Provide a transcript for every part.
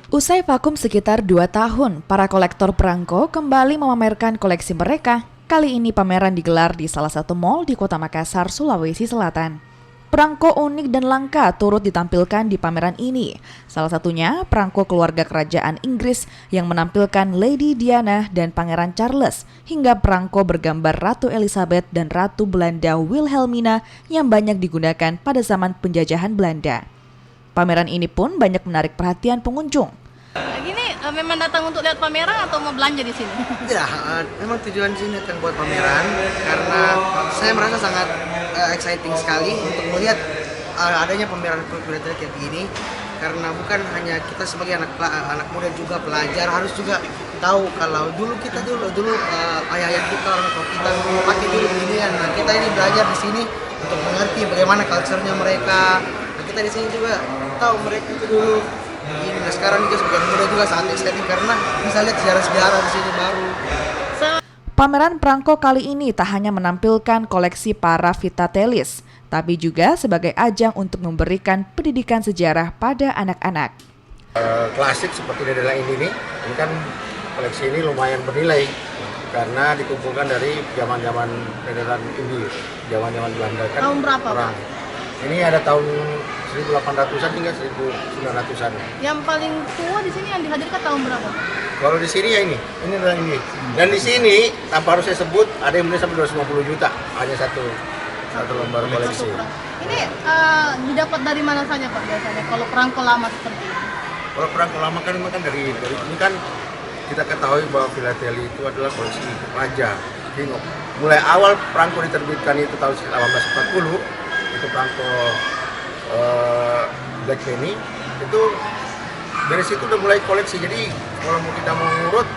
Usai vakum sekitar 2 tahun, para kolektor perangko kembali memamerkan koleksi mereka. Kali ini pameran digelar di salah satu mal di Kota Makassar, Sulawesi Selatan. Perangko unik dan langka turut ditampilkan di pameran ini. Salah satunya perangko keluarga kerajaan Inggris yang menampilkan Lady Diana dan Pangeran Charles, hingga perangko bergambar Ratu Elizabeth dan Ratu Belanda Wilhelmina yang banyak digunakan pada zaman penjajahan Belanda. Pameran ini pun banyak menarik perhatian pengunjung. Gini memang datang untuk lihat pameran atau mau belanja di sini? Ya, memang tujuan di sini datang buat pameran karena saya merasa sangat exciting sekali untuk melihat adanya pameran filateli kayak begini, karena bukan hanya kita sebagai anak muda juga pelajar harus juga tahu kalau dulu ayah-ayah kita, orang tua kita pakai dulu beginian. Nah, kita ini belajar di sini untuk mengerti bagaimana culture-nya mereka. Nah, kita di sini juga tahu mereka itu dulu. Nah, sekarang juga sebagai muda juga sangat exciting karena bisa lihat sejarah-sejarah di sini baru. Pameran perangko kali ini tak hanya menampilkan koleksi para filatelis, tapi juga sebagai ajang untuk memberikan pendidikan sejarah pada anak-anak. Klasik seperti Dedela ini kan koleksi ini lumayan bernilai karena dikumpulkan dari zaman-zaman Dedelan Inggris, zaman-zaman Belanda kan. Tahun berapa, Pak? Ini ada tahun 1800-an hingga 1900-an. Yang paling tua di sini yang dihadirkan tahun berapa? Kalau di sini ya ini adalah ini. Dan di sini tanpa harus saya sebut ada yang beli sampai 250 juta hanya satu lembar koleksi. Ini didapat dari mana saja Pak biasanya kalau perangko lama seperti ini? Kalau perangko lama kan memang dari ini kan kita ketahui bahwa filateli itu adalah koleksi raja. Jadi mulai awal perangko diterbitkan itu tahun 1840 itu perangko Black Penny itu dari situ udah mulai koleksi. Jadi kalau kita mau ngurut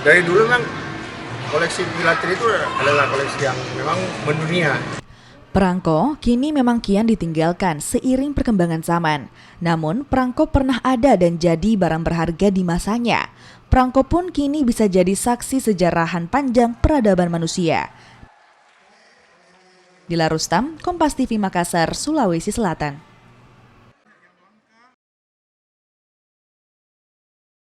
dari dulu memang koleksi filateli itu adalah koleksi yang memang mendunia. Perangko kini memang kian ditinggalkan seiring perkembangan zaman. Namun perangko pernah ada dan jadi barang berharga di masanya. Perangko pun kini bisa jadi saksi sejarahan panjang peradaban manusia. Dila Rustam, Kompas TV Makassar, Sulawesi Selatan.